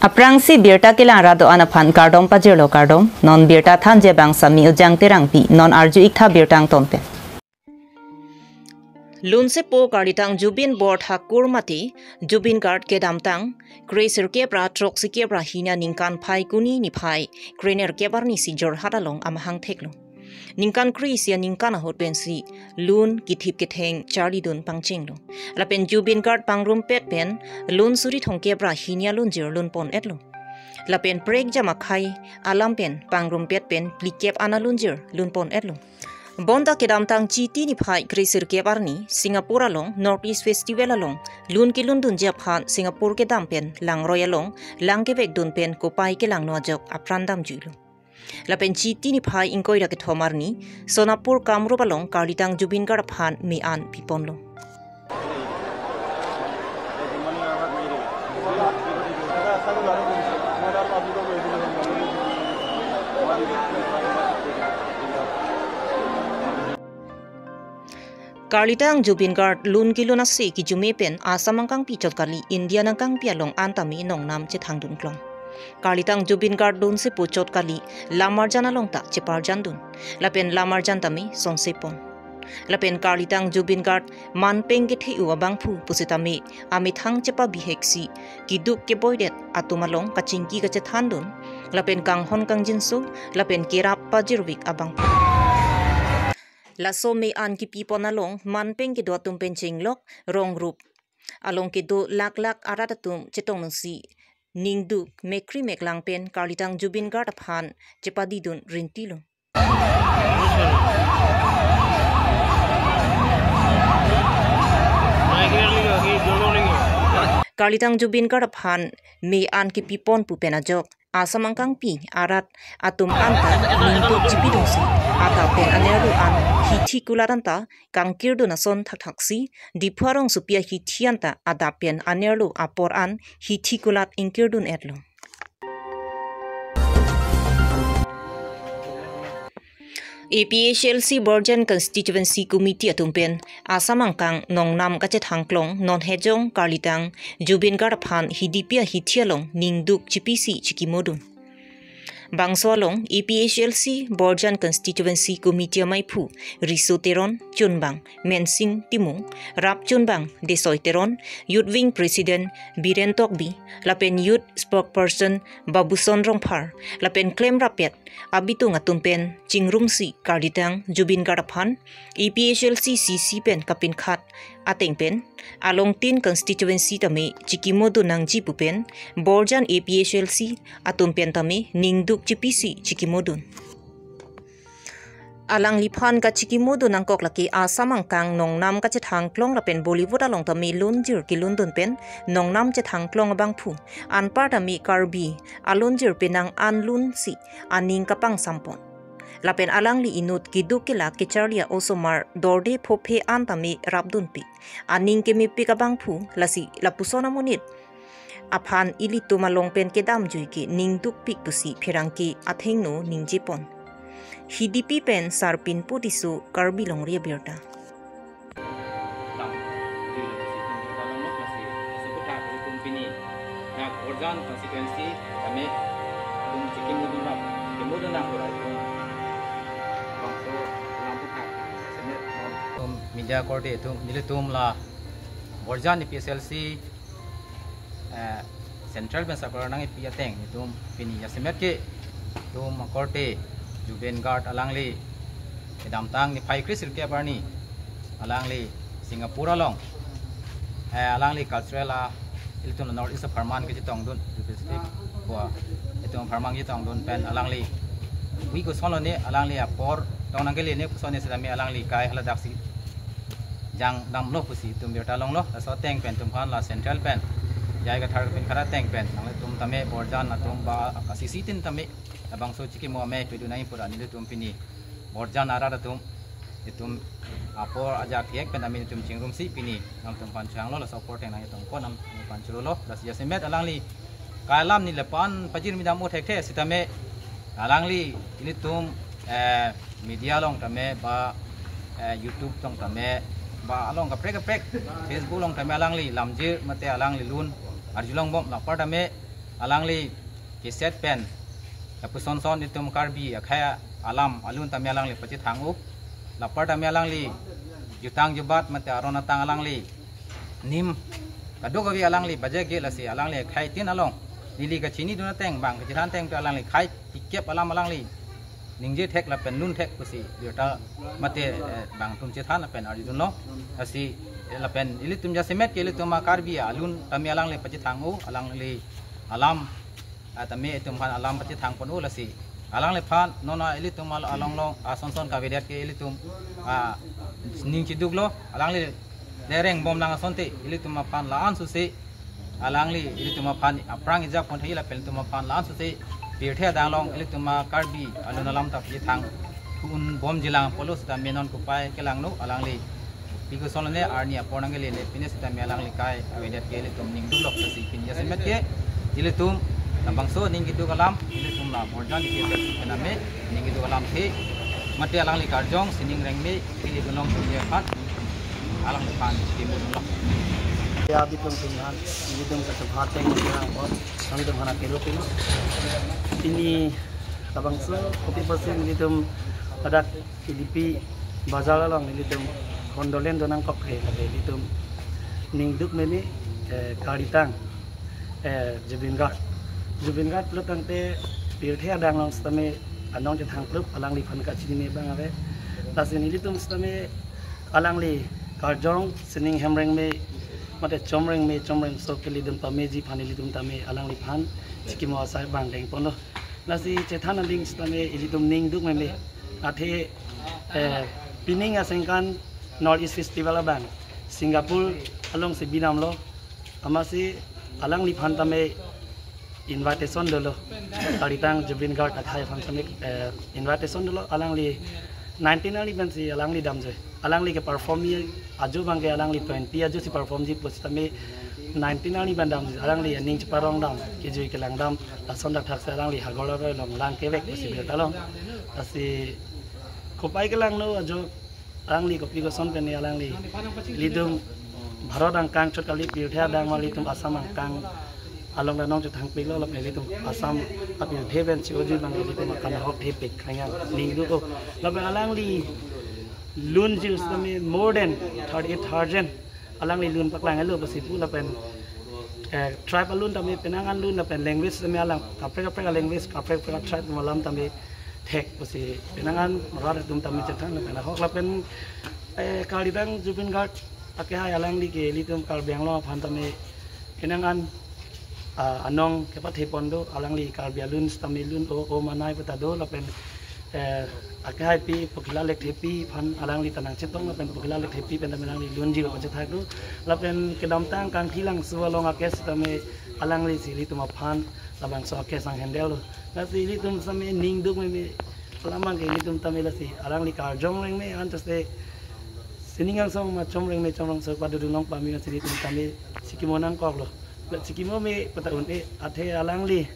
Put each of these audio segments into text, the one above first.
Aprang si birta kilang rado anaphan kardom pajirlo kardom non birta than je bang sami ujang terang pi non arju iktha birtang tompe. Lunse po karditang Jubin board hakur mati Jubin guard ke damtang Gracer kebra trok si kebra hina ningkan pai kuni ni pai Grainer kebar ni si jor hadalong amahang theklo. Ningkan Chris ya ningkan ahot ben si Lun githip kitheng Charlie dun pangchinglo. Lapen Jubin guard pangrum pet pen Lun suri thong kebra hina lun jir lun pon etlo. Lapen prek jamakai alam pen pangrum pet pen plikep ana lun jir lun pon etlo. Bonda kedamtang citi ni phai Gracer kebar ni Singapore along Northeast Festival along Lun ki lun dun jap han Singapore ke dampen lang royalong lang ke bek dun pen ko pai ke lang no jok aprandam julo. Lapen citi ni phai ingkoi ra ke thomar ni Sonapur Kamrup along Karditang Jubin gar phan mi an pipon lo. Karditang Jubin guard lun kiluna se ki jume pen asamang kang pichot kali India nang kang pialong antami nong nam che thangdun klong. Karditang Jubin guard lun se puchot kali lamarjan along ta che parjan dun. Lapen lamarjan tami son sepon. Lapen Karditang Jubin guard man peng ke theu abang phu pusitami ami thang chepa biheksi ki duk ke boydet atumalong kachingki ka che thandun. Lapen kang hon kang jinsu lapen kerap pajirwik abang phu. Laso me an ki pipon along manpeng ki do tum penching lok rong rup along ki do lak aratatum chetong si ningdu mekri meklang pen Karditang Jubin guard phan chepadi dun rintilo. Karditang Jubin guard phan me an ki pipon pupena jok asamangkang pi arat atum anta ningdu jipidosi ata pen aneru an hithi kularanta kangkir do nason thakhaksi dipharong supia hithianta adapen anerlu apor an hithi kulat inkir dun etlo. APHLC Borjan Constituency Committee atumpen asamangkang nongnam kache thangklong non hejong Karditang Jubin gar phan hidipia hithialong ningduk GPC chikimodun. Bangsolong APHLC Borjan Constituency Committee maipu Risoteron Chunbang Mensing Timung Rap Chunbang Desoiteron Youth Wing President Biren Tokbi Lapen Youth Spokesperson Babuson Rongphar Lapen Claim Rapet Abitung atumpen Chingrumsi Karditang Jubin Garaphan APHLC CC pen kapin khat ateng pen along tin constituency tami chikimodo nang jipupen Borjan APHLC atumpen tami ningduk GPC chikimodun. Alang liphan ka chikimodo nang koklaki asamang kang nongnam ka che thangklong lapen Bollywood along tami lunjir ki lundun pen nongnam che thangklong abang phu anpar tami karbi alunjir penang anlun si aning kapang sampon. Lapen alang li inut kiduk kila kecharlia osomar dorde phophe antami rabdun pi aning kemi pikabang phu lasi lapusona munit aphan ili tumalong pen kedam jui ki ningduk pik pusi phirangki athengno ningjipon hidipi pen sarpin putisu karbilong ria birta. Borjan constituency kami cikin mudunap kemudian media korte itu nilitum la Borjan PSLC central bank sakor nang piateng itu pini yasemet ke tum korte Jubin guard alangli edamtang ni pai Gracer kebar ni alangli Singapore along alangli cultural itu North East Farman ke jitong dun district ko itu Farman jitong dun pen alangli wi ko solo ni alangli apor tong nangeli ne ko sone sedami alangli kai hala daksi jang dam lo pusi tum berta long lo so teng pen tum khan la central pen jai ka thar pen khara teng pen nang tum tame Borjan na tum ba kasisi tin tame abang so chiki mo me pedu nai pura ni tum pini Borjan ara tum itum apor aja kiek pen ami tum chingrum si pini nang tum pan chang lo la support teng nang tum ko nam pan churu lo la sia semet alangli kalam ni lepan pajir mi dam o thek the sitame alangli ini tum media long tame ba YouTube tong tame ba along ka prek Facebook long tame alangli lamjir mate alangli lun arjulong bom la par tame alangli ki set pen apu son son itum karbi akhaya alam alun tamya alangli pachi thangu lapar tamya alangli jutang jubat mate arona tang alangli nim kadogawi alangli bajage lasi alangli khai tin along nili ka chini duna teng bang ka than teng alangli khai pikep alam alangli ningje thek la pen nun thek kusi yota mate bang tum che than la pen ari dun lo asi la pen ili tum ja semet ke ili tum karbi alun tamya alangli pachi thangu alangli alam atame tum khan alam pachi thang ponu lasi alang le phan nona ili tum along long ason son ka vedat ke ili tum ning chiduk lo alang le dereng bom lang asonte ili tum phan la an su se alang le ili tum phan aprang ija pon thai la pel tum phan la an su se pir the dang long ili tum karbi alun alam ta pachi thang un bom jilang polos ta menon ku pai ke lang no alang le piku son le arnia ponang le le pines ta me alang le kai vedat ke ili tum ning duk lok si pin ya semet ke ili tum bangso ning gitu kalam ini tumla bordan di kiri kename ning gitu kalam thi mati alang li karjong sining reng me kili gunong punya pat alang depan timur lo ya bitung tunhan ini tung kesempatan teng ya bos kami tung hana kilo kilo ini bangso kopi persen ini tum pada KDP bazar long ini tum kondolen donang kok ini tum ning duk meni karitang Jubin Guard plus tante pilih adang long stame anong jatang plus alang li pan kat sini bang ave lasin ini tum stame alang li karjong sining hemreng me mate chomreng so keli dum pa meji pan ili tum tame alang li pan siki mo sai bang deng pono lasi cethan ling stame ili tum ning duk me athe pining asengkan North East Festival bang Singapore along si binam lo amasi alang li pan tame invitation dulu karitang Jubin Guard akhai function invitation dulu alang li 19 ali ben si alang li dam je alang li ke perform ye aju bang ke alang li 20 aju si perform ji pos tame 19 ali ben dam alang li ning parong dam ke jui ke lang dam ason dak thak alang li hagol ro long lang ke bek si be talong asi kopai ke lang no aju alang li kopi ko son pen alang li lidum bharot ang kang chot kali pilthia dang mali tum asam ang kang along danong ju thang pilo la peli tum asam apil theven chioji bang li tum kan hok the pek khaya ning du ko la bang alang li lun jil stame more than 38,000 alang li lun paklang alu pasi pu la pen tribe alun tame penangan lun la pen language tame alang kapre language kapre tribe malam tame thek pasi penangan marar tum tame chathan la pen hok la pen karitang Jubin Guard akhai alang li ke li tum kal banglo phan tame penangan anong kepat hepondo alang li karbialun stamilun o manai patado lapen akhai pi pokila lek thepi phan alang li tanang chetong lapen pokila lek thepi pen alang li lun jil pacha thak do lapen kedam tang kang thilang suwalong akes tame alang li sili tuma phan labang so akes sang handel la sili tum same ning duk me lamang ke li tum tame la si alang li karjong reng me antas de siningang song ma chomreng me chomrong so padu long pa mi na sili tum tame sikimonang kok lo Cikimo me pataun athe alang li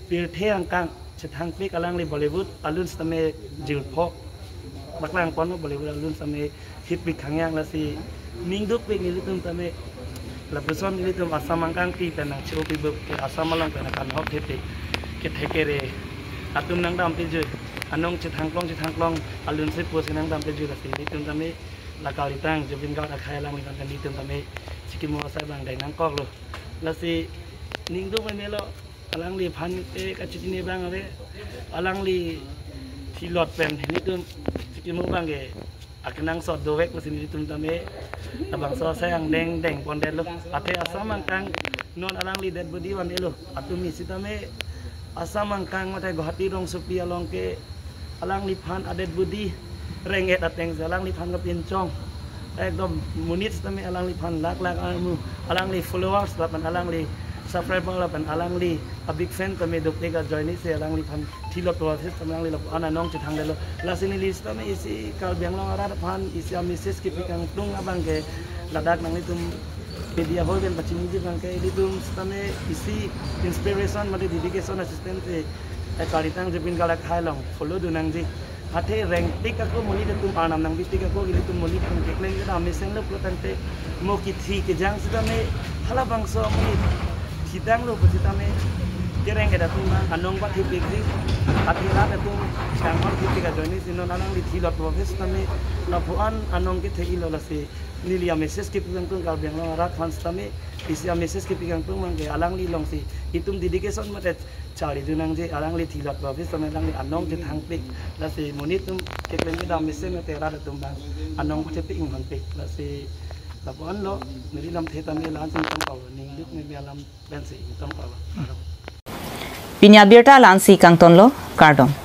pil the angkang cethang pik alang li Bollywood alun stame jilpho baklang pon Bollywood alun stame hit pik khangyang la si ningduk pik ni tum tame la person ni tum asam angkang ti pena chopi bu ke asam alang pena kan hok the ke thekere atum nang dam ti ju anong cethang klong alun se pos nang dam ti ju la si tum tame la karitang Jubin Guard akhai alang li kan ni tum tame Cikimo sai bang dai nang kok lo lasi ning du me lo alang li phan e ka chitini bang ave alang li silot pen ni tum Cikimo bang ge akenang sot do wek mesin ni tum tame tabang so sayang deng pon den lo athe asam angkang non alang li dead body wan elo atumi sitame asam angkang mate Guwahati rong supi along ke alang li phan adet body renget ateng alang li phan ka pincong ekdom munit tame alang li phan lak alang li followers lapan alang li subscriber lapan alang li a big fan tame dokte ka join ni se alang li phan thilot to se tame alang li ana nong che thang le lasini list tame isi kal beng long ara phan isi message ki pikang tung abang ke ladak nang li tum media hol ben pachini ji bang ke li tum tame isi inspiration mate dedication assistant se karitang Jubin Guard khai long follow du nang ji athe rank tik ako moni de tum anam nang bitik ako gili tum moni tum kekleng da meseng lo protante mo ki thi ke jang sida me hala bangso moni sidang lo putita me Kireng ke datum anong ba tipik di atira datum changor tipik ajoni sino nanang di thilot office tame lapuan anong ke thei lo lase lilia message ke pigang tung kal beng lo rat fans tame isia message ke pigang tung mang ke alang li long si itum dedication mate chari dunang je alang li thilot office tame alang li anong ke thang pik lase monitum ke klem ke dam message mate ra datum bang anong ke pik ngon pik lase lapuan lo nili lam the tame lan sing tam kaw ning duk me alam ben si tam kaw Pinya Birta Lansi Kangtonlo, Kardong.